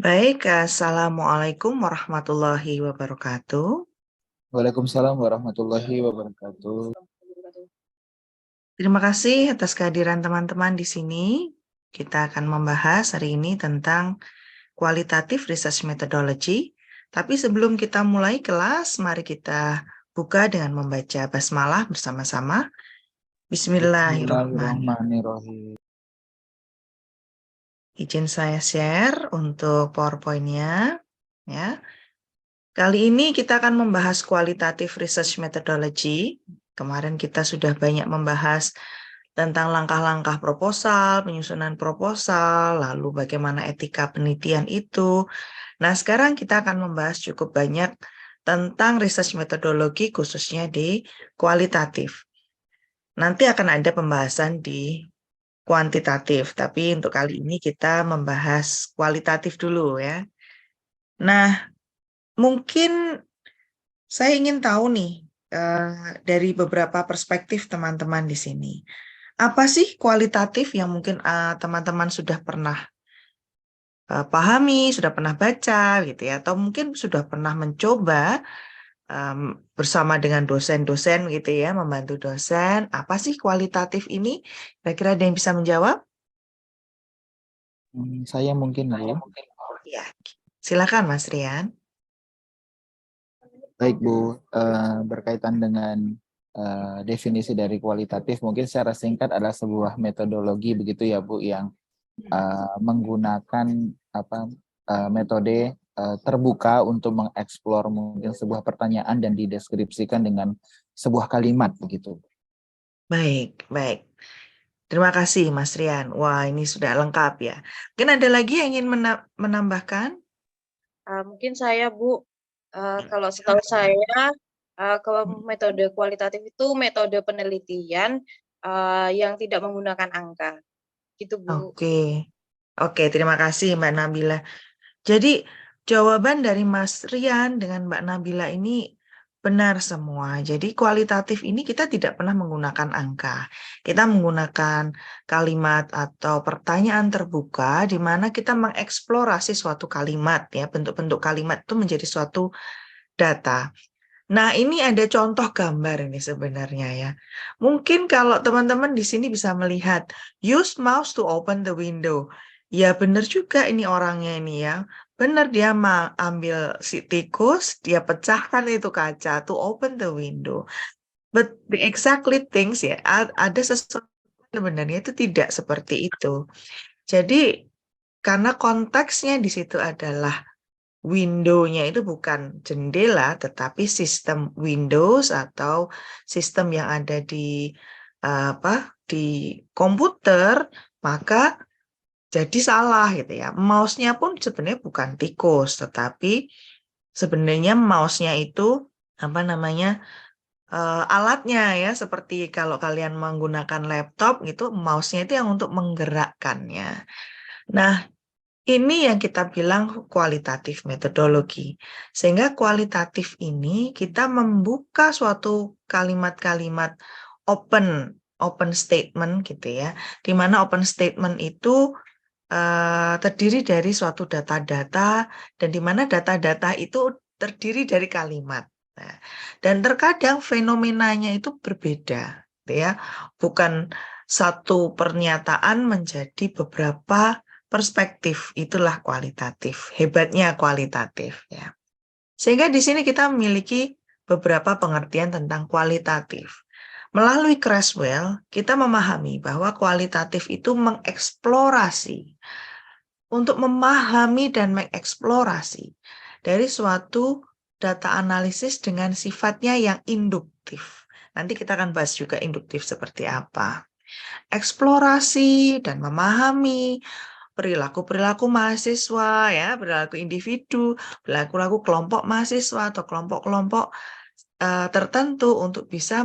Baik, Assalamualaikum warahmatullahi wabarakatuh. Waalaikumsalam warahmatullahi wabarakatuh. Terima kasih atas kehadiran teman-teman di sini. Kita akan membahas hari ini tentang qualitative research methodology. Tapi sebelum kita mulai kelas, mari kita buka dengan membaca basmalah bersama-sama. Bismillahirrahmanirrahim. Bismillahirrahmanirrahim. Izin saya share untuk PowerPoint-nya. Ya. Kali ini kita akan membahas qualitative research methodology. Kemarin kita sudah banyak membahas tentang langkah-langkah proposal, penyusunan proposal, lalu bagaimana etika penelitian itu. Nah, sekarang kita akan membahas cukup banyak tentang research metodologi khususnya di kualitatif. Nanti akan ada pembahasan di kuantitatif, tapi untuk kali ini kita membahas kualitatif dulu ya. Nah, mungkin saya ingin tahu nih dari beberapa perspektif teman-teman di sini. Apa sih kualitatif yang mungkin teman-teman sudah pernah pahami, sudah pernah baca gitu ya, atau mungkin sudah pernah mencoba bersama dengan dosen-dosen gitu ya, membantu dosen. Apa sih kualitatif ini? Kira-kira ada yang bisa menjawab? Saya mungkin Bu. Ya, silakan Mas Rian. Baik Bu, berkaitan dengan definisi dari kualitatif, mungkin secara singkat adalah sebuah metodologi begitu ya Bu, yang menggunakan metode terbuka untuk mengeksplor mungkin sebuah pertanyaan dan dideskripsikan dengan sebuah kalimat begitu. Baik, baik. Terima kasih Mas Rian. Wah, ini sudah lengkap ya. Mungkin ada lagi yang ingin menambahkan? Mungkin saya Bu, kalau setahu saya, kalau metode kualitatif itu metode penelitian yang tidak menggunakan angka, gitu Bu. Oke, oke. Terima kasih Mbak Nabila. Jadi jawaban dari Mas Rian dengan Mbak Nabila ini benar semua. Jadi kualitatif ini kita tidak pernah menggunakan angka. Kita menggunakan kalimat atau pertanyaan terbuka di mana kita mengeksplorasi suatu kalimat ya, bentuk-bentuk kalimat itu menjadi suatu data. Nah, ini ada contoh gambar ini sebenarnya ya. Mungkin kalau teman-teman di sini bisa melihat, use mouse to open the window. Ya benar juga ini orangnya ini ya. Benar dia ambil si tikus, dia pecahkan itu kaca to open the window. But the exactly things ya, ada sesuatu sebenarnya itu tidak seperti itu. Jadi karena konteksnya di situ adalah window-nya itu bukan jendela, tetapi sistem Windows atau sistem yang ada di komputer, maka jadi salah gitu ya. Mouse-nya pun sebenarnya bukan tikus, tetapi sebenarnya mouse-nya itu apa namanya alatnya ya, seperti kalau kalian menggunakan laptop gitu, mouse-nya itu yang untuk menggerakkannya. Nah, ini yang kita bilang kualitatif metodologi. Sehingga kualitatif ini kita membuka suatu kalimat-kalimat open, open statement gitu ya. Di mana open statement itu terdiri dari suatu data-data dan di mana data-data itu terdiri dari kalimat. Nah, dan terkadang fenomenanya itu berbeda, gitu ya. Bukan satu pernyataan menjadi beberapa perspektif. Itulah kualitatif. Hebatnya kualitatif ya. Sehingga di sini kita memiliki beberapa pengertian tentang kualitatif. Melalui Creswell, kita memahami bahwa kualitatif itu mengeksplorasi, untuk memahami dan mengeksplorasi dari suatu data analisis dengan sifatnya yang induktif. Nanti kita akan bahas juga induktif seperti apa. Eksplorasi dan memahami perilaku-perilaku mahasiswa, ya, perilaku individu, perilaku kelompok mahasiswa atau kelompok-kelompok tertentu untuk bisa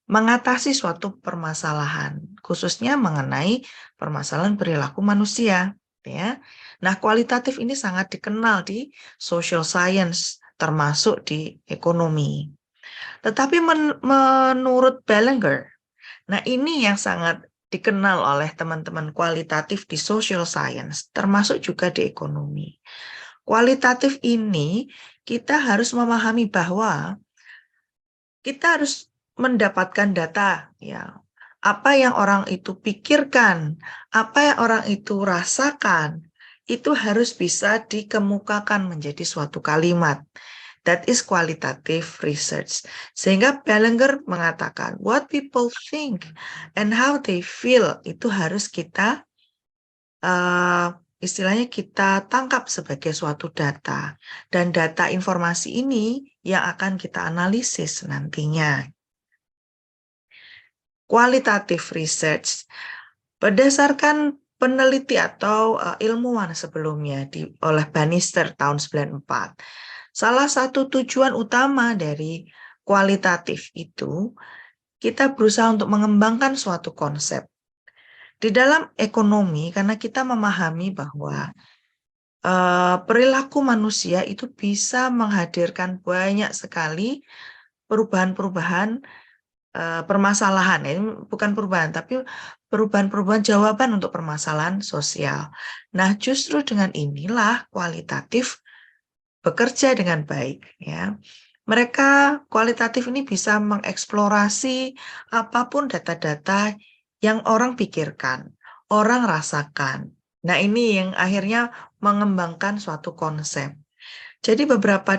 mengatasi suatu permasalahan, khususnya mengenai permasalahan perilaku manusia. Ya. Nah, kualitatif ini sangat dikenal di social science, termasuk di ekonomi. Tetapi menurut Ballinger, nah ini yang sangat dikenal oleh teman-teman kualitatif di social science, termasuk juga di ekonomi. Kualitatif ini kita harus memahami bahwa kita harus mendapatkan data, ya. Apa yang orang itu pikirkan, apa yang orang itu rasakan, itu harus bisa dikemukakan menjadi suatu kalimat. That is qualitative research. Sehingga Ballinger mengatakan, what people think and how they feel itu harus kita istilahnya kita tangkap sebagai suatu data. Dan data informasi ini yang akan kita analisis nantinya. Qualitative research berdasarkan peneliti atau ilmuwan sebelumnya oleh Bannister tahun 94. Salah satu tujuan utama dari kualitatif itu kita berusaha untuk mengembangkan suatu konsep. Di dalam ekonomi, karena kita memahami bahwa perilaku manusia itu bisa menghadirkan banyak sekali perubahan-perubahan permasalahan. Ini bukan perubahan, tapi perubahan-perubahan jawaban untuk permasalahan sosial. Nah, justru dengan inilah kualitatif bekerja dengan baik, ya. Mereka kualitatif ini bisa mengeksplorasi apapun data-data yang orang pikirkan, orang rasakan. Nah, ini yang akhirnya mengembangkan suatu konsep. Jadi beberapa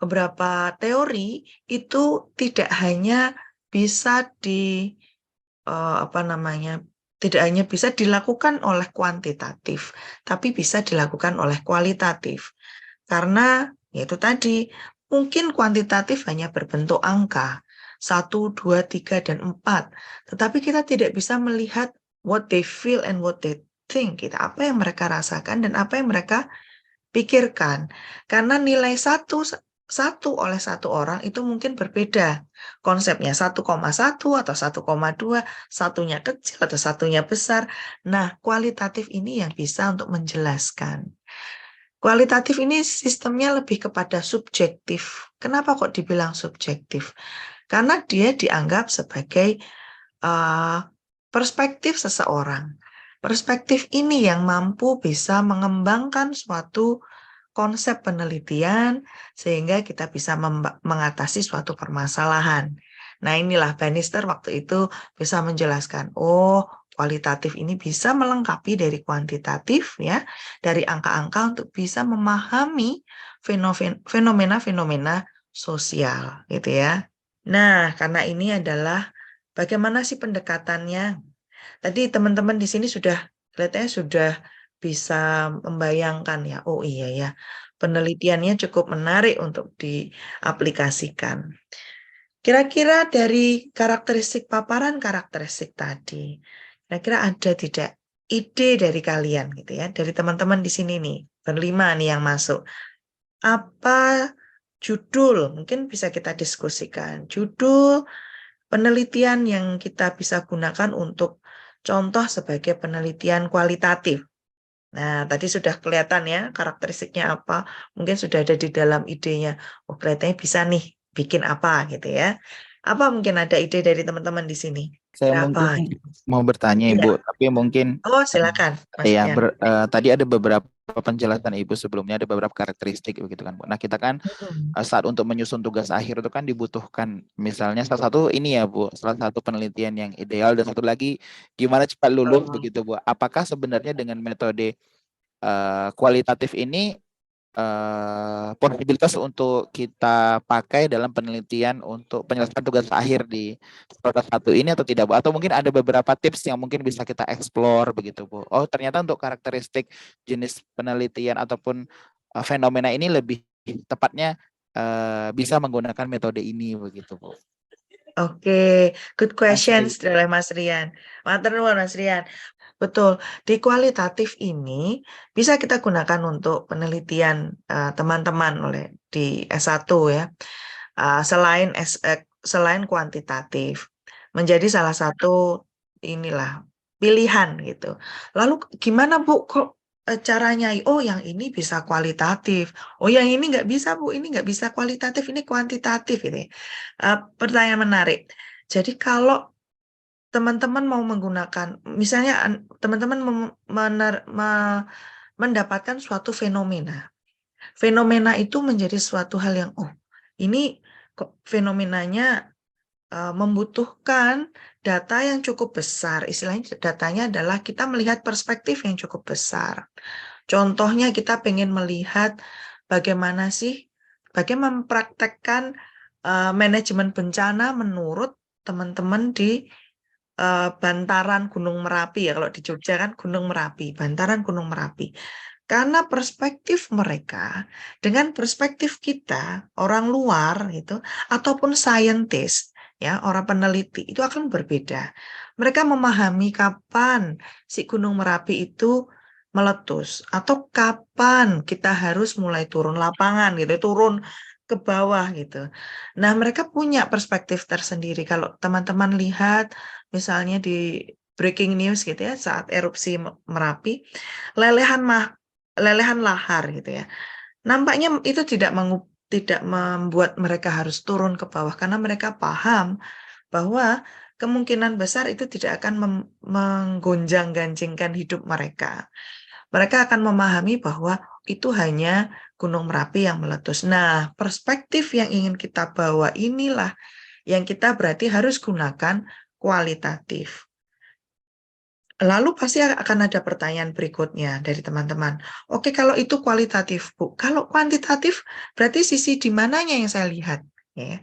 beberapa teori itu tidak hanya bisa tidak hanya bisa dilakukan oleh kuantitatif, tapi bisa dilakukan oleh kualitatif. Karena yaitu tadi, mungkin kuantitatif hanya berbentuk angka, 1, 2, 3, dan 4. Tetapi kita tidak bisa melihat what they feel and what they think. Gitu. Apa yang mereka rasakan dan apa yang mereka pikirkan. Karena nilai satu oleh satu orang itu mungkin berbeda. Konsepnya 1,1 atau 1,2, satunya kecil atau satunya besar. Nah, kualitatif ini yang bisa untuk menjelaskan. Kualitatif ini sistemnya lebih kepada subjektif. Kenapa kok dibilang subjektif? Karena dia dianggap sebagai perspektif seseorang. Perspektif ini yang mampu bisa mengembangkan suatu konsep penelitian sehingga kita bisa mengatasi suatu permasalahan. Nah, inilah Bannister waktu itu bisa menjelaskan, oh, kualitatif ini bisa melengkapi dari kuantitatif, ya, dari angka-angka untuk bisa memahami fenomena-fenomena sosial, gitu ya. Nah, karena ini adalah bagaimana sih pendekatannya? Tadi teman-teman di sini kelihatannya sudah bisa membayangkan ya, oh iya ya, penelitiannya cukup menarik untuk diaplikasikan. Kira-kira dari karakteristik paparan karakteristik tadi, kira-kira ada tidak ide dari kalian gitu ya, dari teman-teman di sini nih, berlima nih yang masuk. Apa judul, mungkin bisa kita diskusikan, judul penelitian yang kita bisa gunakan untuk contoh sebagai penelitian kualitatif. Nah, tadi sudah kelihatan ya karakteristiknya apa. Mungkin sudah ada di dalam idenya. Oh, kelihatannya bisa nih bikin apa gitu ya. Apa mungkin ada ide dari teman-teman di sini? Saya Berapa? mungkin mau bertanya Iya. Ibu, tapi mungkin Oh, silakan, Mas ya Rian. tadi ada beberapa penjelasan Ibu sebelumnya, ada beberapa karakteristik begitu kan Bu. Nah, kita kan saat untuk menyusun tugas akhir itu kan dibutuhkan misalnya salah satu ini ya Bu, salah satu penelitian yang ideal dan satu lagi gimana cepat lulus begitu Bu. Apakah sebenarnya dengan metode kualitatif ini posibilitas untuk kita pakai dalam penelitian untuk penyelesaian tugas akhir di produk satu ini atau tidak Bu? Atau mungkin ada beberapa tips yang mungkin bisa kita explore begitu Bu. Oh, ternyata untuk karakteristik jenis penelitian ataupun fenomena ini lebih tepatnya bisa menggunakan metode ini begitu Bu. Oke, good questions dari Mas Rian. Matur nuwun Mas Rian. Betul, di kualitatif ini bisa kita gunakan untuk penelitian teman-teman di S1 ya. Selain kuantitatif, menjadi salah satu pilihan gitu. Lalu gimana Bu kok caranya? Oh, yang ini bisa kualitatif. Oh, yang ini nggak bisa Bu, ini nggak bisa kualitatif, ini kuantitatif ini. Pertanyaan menarik. Jadi kalau teman-teman mau menggunakan, misalnya teman-teman mendapatkan suatu fenomena. Fenomena itu menjadi suatu hal yang, oh, ini kok fenomenanya membutuhkan data yang cukup besar. Istilahnya datanya adalah kita melihat perspektif yang cukup besar. Contohnya kita pengen melihat bagaimana mempraktekkan manajemen bencana menurut teman-teman di bantaran Gunung Merapi, ya kalau di Jogja kan Gunung Merapi, bantaran Gunung Merapi. Karena perspektif mereka dengan perspektif kita orang luar itu ataupun saintis, ya orang peneliti itu akan berbeda. Mereka memahami kapan si Gunung Merapi itu meletus atau kapan kita harus mulai turun lapangan gitu, turun ke bawah gitu. Nah, mereka punya perspektif tersendiri. Kalau teman-teman lihat misalnya di breaking news gitu ya, saat erupsi Merapi, lelehan lahar gitu ya. Nampaknya itu tidak membuat mereka harus turun ke bawah karena mereka paham bahwa kemungkinan besar itu tidak akan menggonjang-ganjingkan hidup mereka. Mereka akan memahami bahwa itu hanya Gunung Merapi yang meletus. Nah, perspektif yang ingin kita bawa inilah yang kita berarti harus gunakan kualitatif. Lalu pasti akan ada pertanyaan berikutnya dari teman-teman. Oke, kalau itu kualitatif, Bu. Kalau kuantitatif, berarti sisi di mananya yang saya lihat? Ya.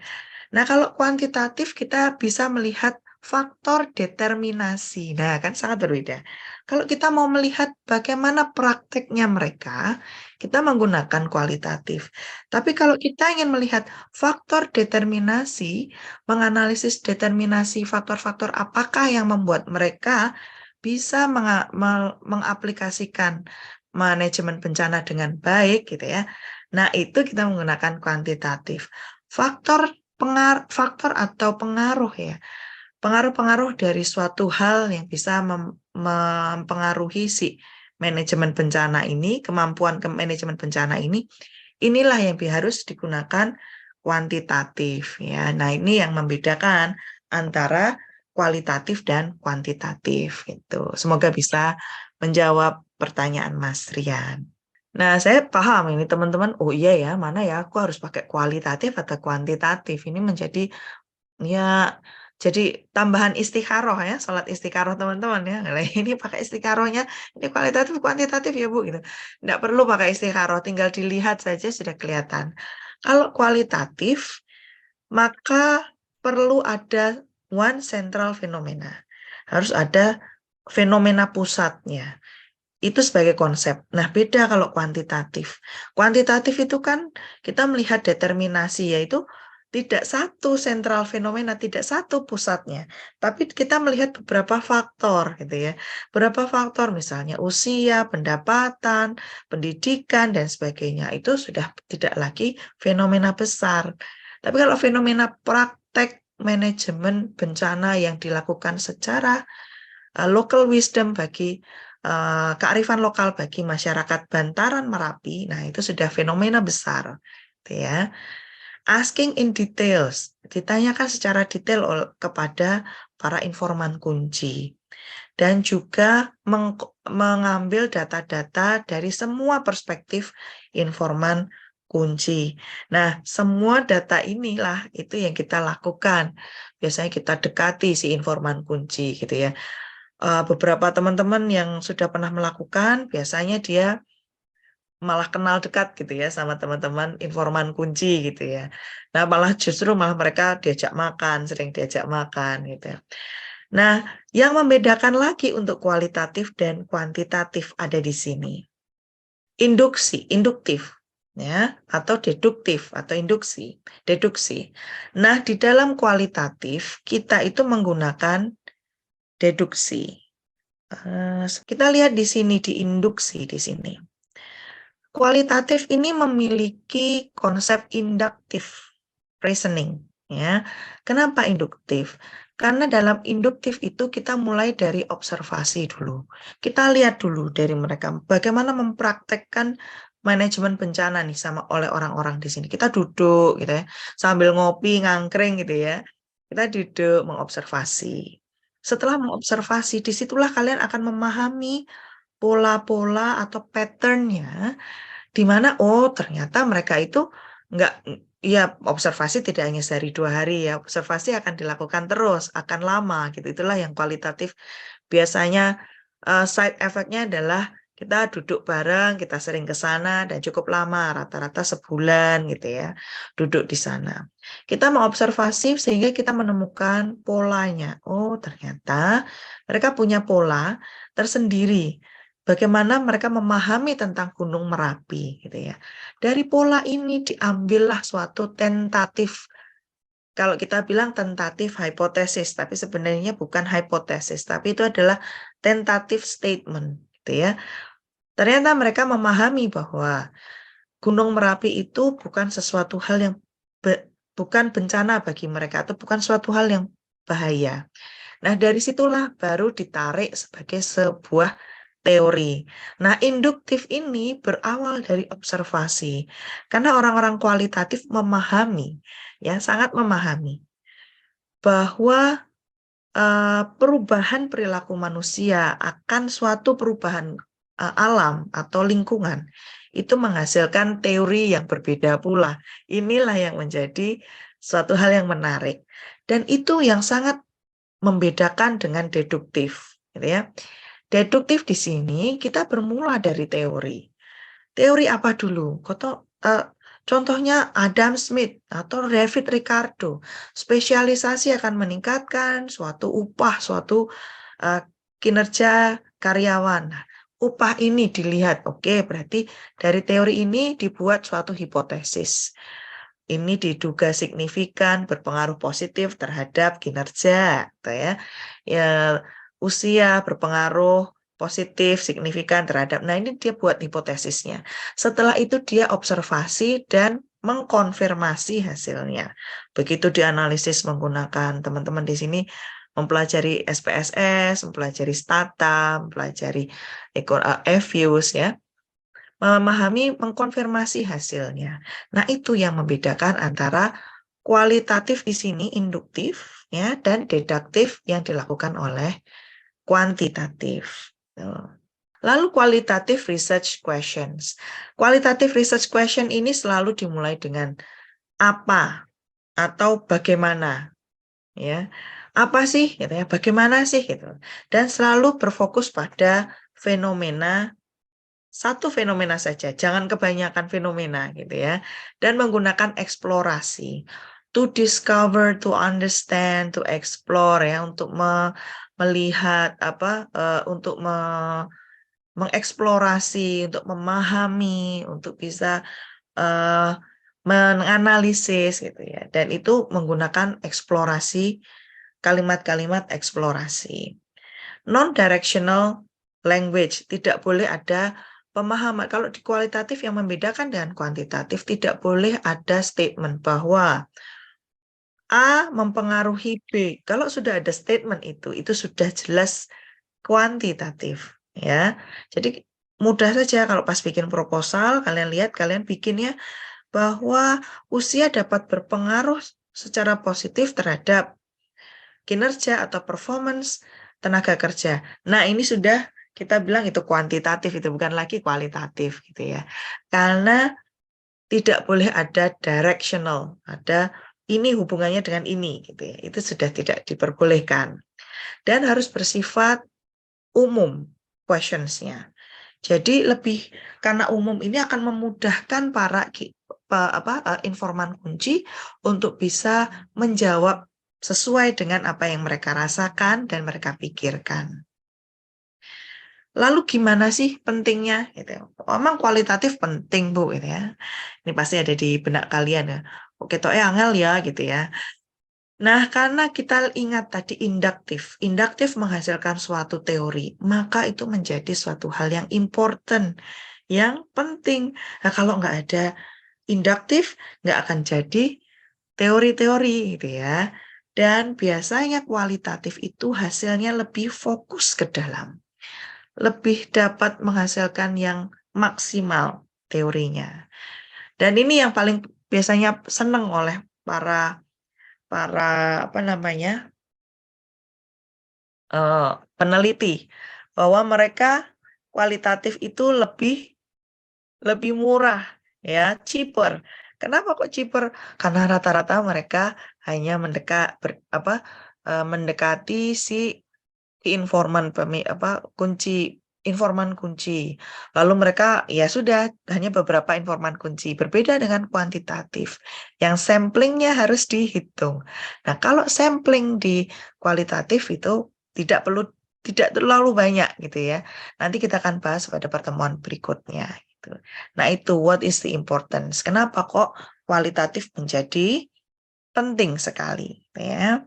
Nah, kalau kuantitatif kita bisa melihat faktor determinasi. Nah, kan sangat berbeda. Kalau kita mau melihat bagaimana prakteknya mereka, kita menggunakan kualitatif. Tapi kalau kita ingin melihat faktor determinasi, menganalisis determinasi faktor-faktor apakah yang membuat mereka bisa mengaplikasikan manajemen bencana dengan baik gitu ya. Nah, itu kita menggunakan kuantitatif. Faktor atau pengaruh ya. Pengaruh-pengaruh dari suatu hal yang bisa mempengaruhi si manajemen bencana ini, kemampuan manajemen bencana ini, inilah yang harus digunakan kuantitatif ya. Nah, ini yang membedakan antara kualitatif dan kuantitatif gitu. Semoga bisa menjawab pertanyaan Mas Rian. Nah, saya paham ini teman-teman, oh iya ya, mana ya aku harus pakai kualitatif atau kuantitatif. Ini menjadi ya jadi tambahan istikharoh ya, sholat istikharoh teman-teman ya. Nah, ini pakai istikharohnya, ini kualitatif kuantitatif ya Bu gitu. Nggak perlu pakai istikharoh, tinggal dilihat saja sudah kelihatan. Kalau kualitatif, maka perlu ada one central phenomena. Harus ada fenomena pusatnya. Itu sebagai konsep. Nah, beda kalau kuantitatif. Kuantitatif itu kan kita melihat determinasi, yaitu tidak satu sentral fenomena, tidak satu pusatnya. Tapi kita melihat beberapa faktor gitu ya. Beberapa faktor misalnya usia, pendapatan, pendidikan, dan sebagainya. Itu sudah tidak lagi fenomena besar. Tapi kalau fenomena praktek manajemen bencana yang dilakukan secara local wisdom bagi kearifan lokal bagi masyarakat bantaran Merapi, nah itu sudah fenomena besar, gitu ya. Asking in details, ditanyakan secara detail kepada para informan kunci, dan juga mengambil data-data dari semua perspektif informan kunci. Nah, semua data inilah itu yang kita lakukan. Biasanya kita dekati si informan kunci, gitu ya. Beberapa teman-teman yang sudah pernah melakukan, biasanya dia malah kenal dekat gitu ya sama teman-teman informan kunci gitu ya. Nah, justru mereka diajak makan, sering diajak makan gitu ya. Nah, yang membedakan lagi untuk kualitatif dan kuantitatif ada di sini. Induktif ya, atau deduktif atau deduksi. Nah, di dalam kualitatif kita itu menggunakan deduksi. Kita lihat di sini di induksi di sini. Kualitatif ini memiliki konsep induktif reasoning ya. Kenapa induktif? Karena dalam induktif itu kita mulai dari observasi dulu. Kita lihat dulu dari mereka bagaimana mempraktekkan manajemen bencana nih oleh orang-orang di sini. Kita duduk gitu ya, sambil ngopi ngangkring gitu ya. Kita duduk mengobservasi. Setelah mengobservasi, disitulah kalian akan memahami pola-pola atau pattern-nya, di mana ternyata mereka itu nggak, ya observasi tidak hanya sehari 2 hari ya, observasi akan dilakukan terus, akan lama gitu. Itulah yang kualitatif. Biasanya side effect-nya adalah kita duduk bareng, kita sering ke sana dan cukup lama, rata-rata sebulan gitu ya, duduk di sana. Kita mengobservasi sehingga kita menemukan polanya. Oh, ternyata mereka punya pola tersendiri. Bagaimana mereka memahami tentang Gunung Merapi gitu ya. Dari pola ini diambillah suatu tentatif, kalau kita bilang tentatif hipotesis, tapi sebenarnya bukan hipotesis, tapi itu adalah tentatif statement gitu ya. Ternyata mereka memahami bahwa Gunung Merapi itu bukan sesuatu hal yang bukan bencana bagi mereka, atau bukan suatu hal yang bahaya. Nah, dari situlah baru ditarik sebagai sebuah teori. Nah, induktif ini berawal dari observasi. Karena orang-orang kualitatif memahami, ya, sangat memahami bahwa perubahan perilaku manusia akan suatu perubahan alam atau lingkungan itu menghasilkan teori yang berbeda pula. Inilah yang menjadi suatu hal yang menarik. Dan itu yang sangat membedakan dengan deduktif, gitu ya. Deduktif di sini kita bermula dari teori. Teori apa dulu? Contohnya Adam Smith atau David Ricardo. Spesialisasi akan meningkatkan suatu upah, suatu kinerja karyawan. Nah, upah ini dilihat, oke, berarti dari teori ini dibuat suatu hipotesis. Ini diduga signifikan berpengaruh positif terhadap kinerja, gitu ya. Ya, usia berpengaruh positif signifikan terhadap. Nah, ini dia buat hipotesisnya. Setelah itu dia observasi dan mengkonfirmasi hasilnya. Begitu dianalisis menggunakan teman-teman di sini mempelajari SPSS, mempelajari Stata, mempelajari EViews ya. Memahami, mengkonfirmasi hasilnya. Nah, itu yang membedakan antara kualitatif di sini induktif ya, dan deduktif yang dilakukan oleh kuantitatif. Lalu qualitative research questions. Qualitative research question ini selalu dimulai dengan apa atau bagaimana, ya. Apa sih gitu ya, bagaimana sih gitu. Dan selalu berfokus pada fenomena, satu fenomena saja, jangan kebanyakan fenomena gitu ya. Dan menggunakan eksplorasi. To discover, to understand, to explore ya, untuk melihat untuk mengeksplorasi, untuk memahami, untuk bisa menganalisis gitu ya. Dan itu menggunakan eksplorasi, kalimat-kalimat eksplorasi. Non-directional language, tidak boleh ada pemahaman. Kalau di kualitatif yang membedakan dengan kuantitatif, tidak boleh ada statement bahwa A mempengaruhi B. Kalau sudah ada statement itu sudah jelas kuantitatif, ya. Jadi mudah saja kalau pas bikin proposal, kalian lihat, kalian bikinnya bahwa usia dapat berpengaruh secara positif terhadap kinerja atau performance tenaga kerja. Nah, ini sudah kita bilang itu kuantitatif, itu bukan lagi kualitatif gitu ya. Karena tidak boleh ada directional, ada ini hubungannya dengan ini gitu ya. Itu sudah tidak diperbolehkan. Dan harus bersifat umum questions-nya. Jadi lebih, karena umum ini akan memudahkan para informan kunci untuk bisa menjawab sesuai dengan apa yang mereka rasakan dan mereka pikirkan. Lalu gimana sih pentingnya? Gitu. Memang kualitatif penting, Bu, gitu ya. Ini pasti ada di benak kalian ya. Oke, toh angel ya, gitu ya. Nah, karena kita ingat tadi induktif menghasilkan suatu teori, maka itu menjadi suatu hal yang important, yang penting. Nah, kalau nggak ada induktif, nggak akan jadi teori-teori gitu ya. Dan biasanya kualitatif itu hasilnya lebih fokus ke dalam, lebih dapat menghasilkan yang maksimal teorinya. Dan ini yang paling biasanya senang oleh para peneliti bahwa mereka kualitatif itu lebih murah, ya, cheaper. Kenapa kok cheaper? Karena rata-rata mereka hanya mendekati si informan informan kunci. Lalu mereka ya sudah hanya beberapa informan kunci. Berbeda dengan kuantitatif yang samplingnya harus dihitung. Nah, kalau sampling di kualitatif itu tidak terlalu banyak gitu ya. Nanti kita akan bahas pada pertemuan berikutnya gitu. Nah, itu what is the importance? Kenapa kok kualitatif menjadi penting sekali ya.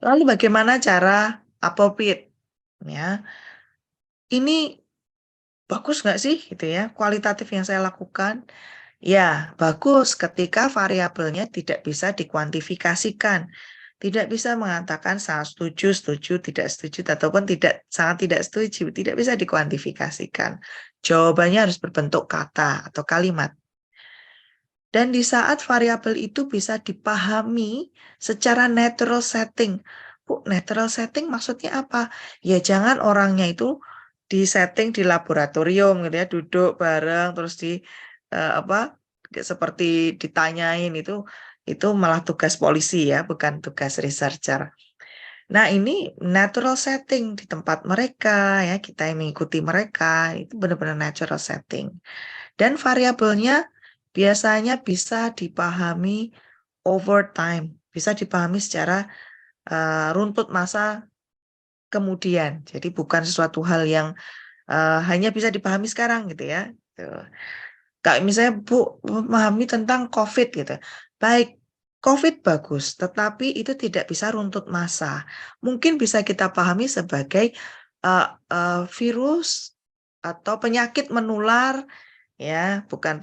Lalu bagaimana cara appropriate ya. Ini bagus nggak sih gitu ya kualitatif yang saya lakukan? Ya, bagus ketika variabelnya tidak bisa dikuantifikasikan. Tidak bisa mengatakan sangat setuju, tidak setuju, ataupun sangat tidak setuju. Tidak bisa dikuantifikasikan. Jawabannya harus berbentuk kata atau kalimat. Dan di saat variabel itu bisa dipahami secara natural setting. Bu, natural setting maksudnya apa? Ya jangan orangnya itu di-setting di laboratorium gitu ya, duduk bareng terus seperti ditanyain itu malah tugas polisi ya, bukan tugas researcher. Nah, ini natural setting di tempat mereka ya, kita yang mengikuti mereka, itu benar-benar natural setting. Dan variabelnya biasanya bisa dipahami over time, bisa dipahami secara runtut masa kemudian. Jadi bukan sesuatu hal yang hanya bisa dipahami sekarang gitu ya. Kayak misalnya Bu memahami tentang COVID gitu. Baik, COVID bagus, tetapi itu tidak bisa runtut massa. Mungkin bisa kita pahami sebagai virus atau penyakit menular ya, bukan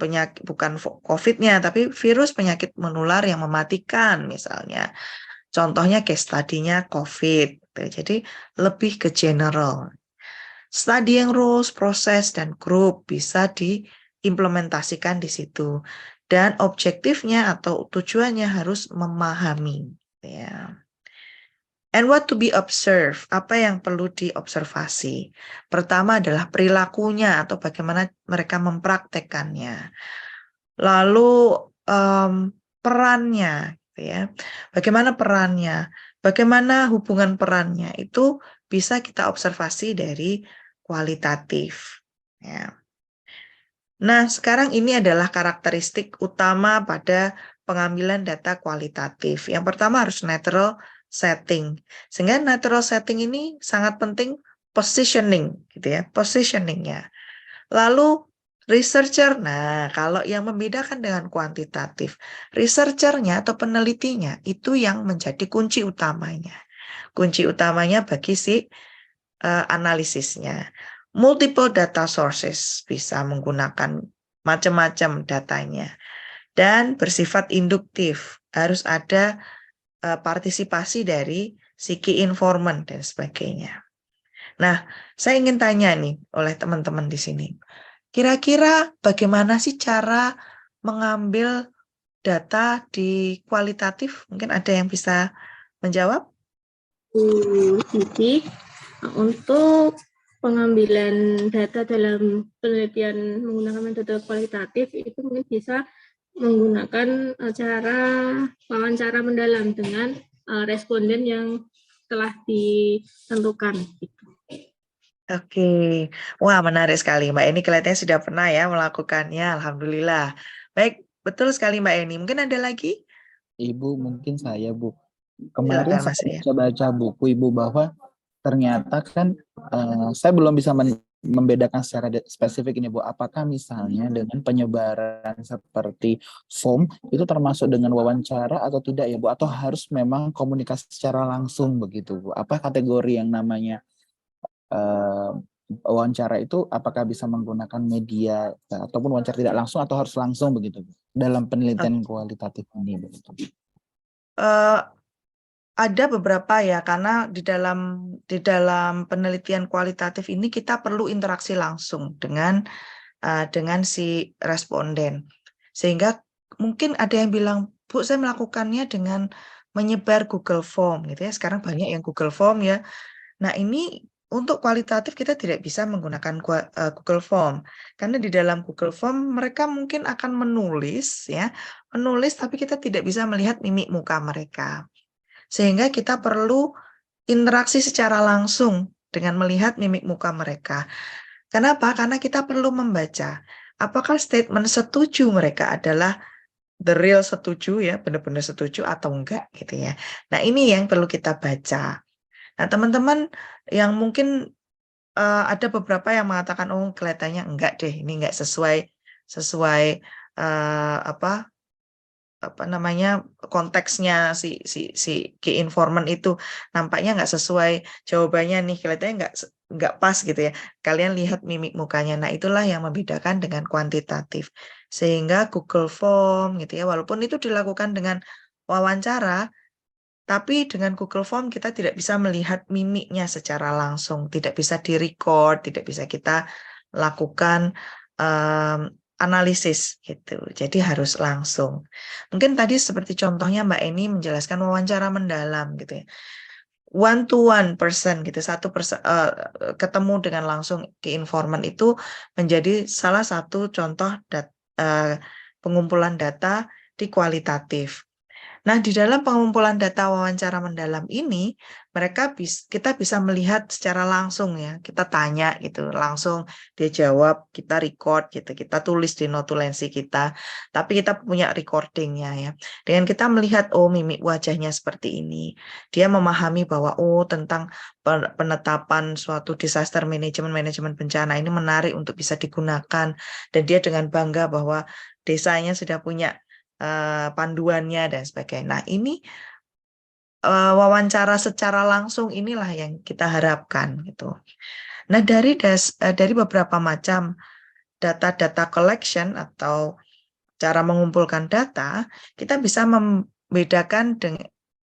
COVID-nya, tapi virus penyakit menular yang mematikan misalnya. Contohnya case study-nya COVID. Jadi lebih ke general. Studying rules, proses, dan grup bisa diimplementasikan di situ. Dan objektifnya atau tujuannya harus memahami. Ya. And what to be observed, apa yang perlu diobservasi. Pertama adalah perilakunya atau bagaimana mereka mempraktekannya. Lalu perannya, gitu ya. Bagaimana perannya, bagaimana hubungan perannya, itu bisa kita observasi dari kualitatif. Ya. Nah, sekarang ini adalah karakteristik utama pada pengambilan data kualitatif. Yang pertama harus natural setting. Sehingga natural setting ini sangat penting positioning, gitu ya, positioningnya. Lalu researcher, nah kalau yang membedakan dengan kuantitatif, researchernya atau penelitinya itu yang menjadi kunci utamanya. Kunci utamanya bagi si analisisnya. Multiple data sources, bisa menggunakan macam-macam datanya. Dan bersifat induktif, harus ada partisipasi dari si key informant dan sebagainya. Nah, saya ingin tanya nih oleh teman-teman di sini. Kira-kira bagaimana sih cara mengambil data di kualitatif? Mungkin ada yang bisa menjawab? Jadi, untuk pengambilan data dalam penelitian menggunakan metode kualitatif itu mungkin bisa menggunakan cara wawancara mendalam dengan responden yang telah ditentukan. Oke, wah menarik sekali Mbak Eni, kelihatannya sudah pernah ya melakukannya, alhamdulillah. Baik, betul sekali Mbak Eni. Mungkin ada lagi? Ibu, mungkin saya, Bu. Kemarin Silakan Mas saya Rian. baca buku Ibu bahwa ternyata kan saya belum bisa membedakan secara spesifik ini Bu, apakah misalnya dengan penyebaran seperti form itu termasuk dengan wawancara atau tidak ya Bu, atau harus memang komunikasi secara langsung begitu Bu? Apa kategori yang namanya wawancara itu, apakah bisa menggunakan media ataupun wawancara tidak langsung atau harus langsung begitu Bu, dalam penelitian kualitatif ini begitu? Ada beberapa ya, karena di dalam penelitian kualitatif ini kita perlu interaksi langsung dengan si responden. Sehingga mungkin ada yang bilang, Bu, saya melakukannya dengan menyebar Google Form gitu ya. Sekarang banyak yang Google Form ya. Nah, ini untuk kualitatif kita tidak bisa menggunakan Google Form. Karena di dalam Google Form mereka mungkin akan menulis tapi kita tidak bisa melihat mimik muka mereka. Sehingga kita perlu interaksi secara langsung dengan melihat mimik muka mereka. Kenapa? Karena kita perlu membaca apakah statement setuju mereka adalah the real setuju ya, benar-benar setuju atau enggak gitu ya. Nah, ini yang perlu kita baca. Nah, teman-teman yang mungkin ada beberapa yang mengatakan, oh kelihatannya enggak deh, ini enggak sesuai apa namanya konteksnya si key informant itu nampaknya enggak sesuai jawabannya nih, kelihatannya enggak pas gitu ya. Kalian lihat mimik mukanya. Nah, itulah yang membedakan dengan kuantitatif. Sehingga Google Form gitu ya, walaupun itu dilakukan dengan wawancara, tapi dengan Google Form kita tidak bisa melihat mimiknya secara langsung, tidak bisa direcord, tidak bisa kita lakukan analisis gitu. Jadi harus langsung. Mungkin tadi seperti contohnya Mbak Eni menjelaskan wawancara mendalam gitu ya. One to one person gitu, ketemu dengan langsung ke informan itu menjadi salah satu contoh pengumpulan data di kualitatif. Nah, di dalam pengumpulan data wawancara mendalam ini, kita bisa melihat secara langsung ya. Kita tanya gitu, langsung dia jawab, kita record gitu, kita tulis di notulensi kita. Tapi kita punya recordingnya ya. Dengan kita melihat, oh mimik wajahnya seperti ini. Dia memahami bahwa, oh tentang penetapan suatu disaster manajemen bencana ini menarik untuk bisa digunakan. Dan dia dengan bangga bahwa desanya sudah punya panduannya dan sebagainya. Nah, ini wawancara secara langsung inilah yang kita harapkan gitu. Nah, dari beberapa macam data-data collection atau cara mengumpulkan data, kita bisa membedakan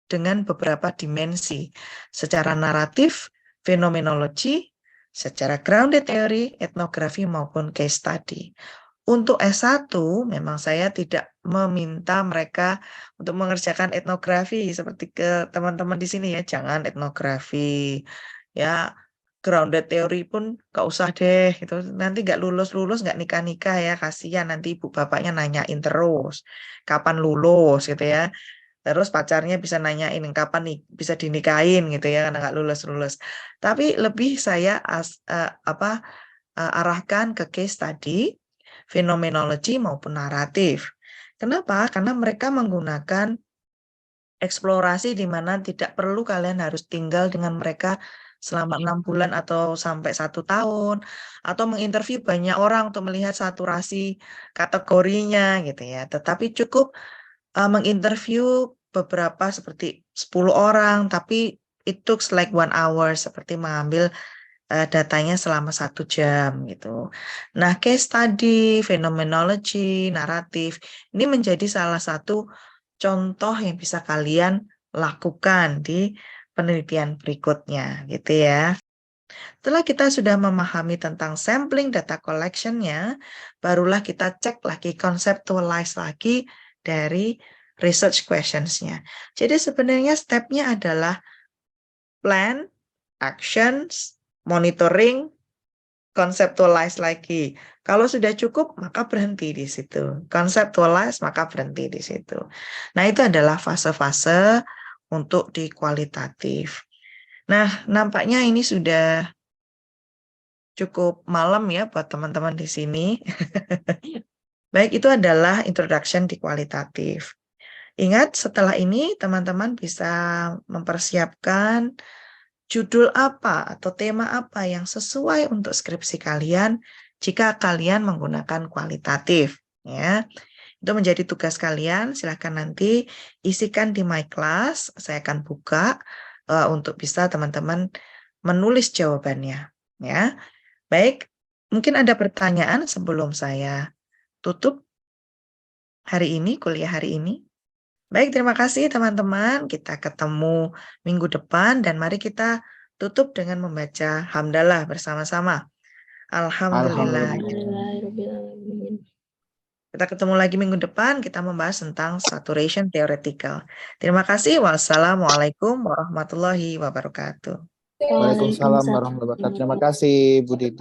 dengan beberapa dimensi secara naratif, fenomenologi, secara grounded theory, etnografi maupun case study. Untuk S1 memang saya tidak meminta mereka untuk mengerjakan etnografi seperti ke teman-teman di sini ya, jangan etnografi. Ya, grounded theory pun gak usah deh gitu. Nanti gak lulus gak nikah-nikah ya, kasihan nanti ibu bapaknya nanyain terus kapan lulus gitu ya. Terus pacarnya bisa nanyain kapan nih bisa dinikahin gitu ya karena gak lulus. Tapi lebih saya arahkan ke case study, fenomenologi maupun naratif. Kenapa? Karena mereka menggunakan eksplorasi di mana tidak perlu kalian harus tinggal dengan mereka selama 6 bulan atau sampai 1 tahun, atau menginterview banyak orang untuk melihat saturasi kategorinya gitu ya. Tetapi cukup menginterview beberapa seperti 10 orang, tapi it took like 1 hour seperti mengambil datanya selama 1 jam gitu. Nah, case study, fenomenologi, naratif, ini menjadi salah satu contoh yang bisa kalian lakukan di penelitian berikutnya gitu ya. Setelah kita sudah memahami tentang sampling data collection-nya, barulah kita cek lagi, conceptualize lagi dari research questions-nya. Jadi sebenarnya step-nya adalah plan, actions, monitoring, conceptualize lagi. Kalau sudah cukup, maka berhenti di situ. Conceptualize, maka berhenti di situ. Nah, itu adalah fase-fase untuk di kualitatif. Nah, nampaknya ini sudah cukup malam ya buat teman-teman di sini. Baik, itu adalah introduction di kualitatif. Ingat, setelah ini teman-teman bisa mempersiapkan judul apa atau tema apa yang sesuai untuk skripsi kalian jika kalian menggunakan kualitatif ya. Itu menjadi tugas kalian, silakan nanti isikan di My Class, saya akan buka untuk bisa teman-teman menulis jawabannya ya. Baik, mungkin ada pertanyaan sebelum saya tutup kuliah hari ini. Baik, terima kasih teman-teman. Kita ketemu minggu depan dan mari kita tutup dengan membaca hamdalah bersama-sama. Alhamdulillah. Alhamdulillahirrahmanirrahim. Kita ketemu lagi minggu depan, kita membahas tentang saturation theoretical. Terima kasih. Wassalamualaikum warahmatullahi wabarakatuh. Waalaikumsalam warahmatullahi wabarakatuh. Terima kasih Bu Didi.